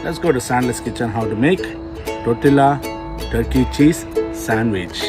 Let's go to Sandler's kitchen how to make tortilla turkey cheese sandwich.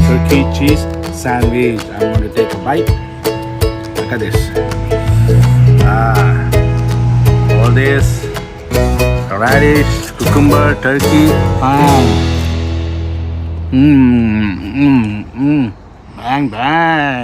Turkey cheese sandwich. I'm going to take a bite. Look at this. All this radish, cucumber, turkey. Bang bang.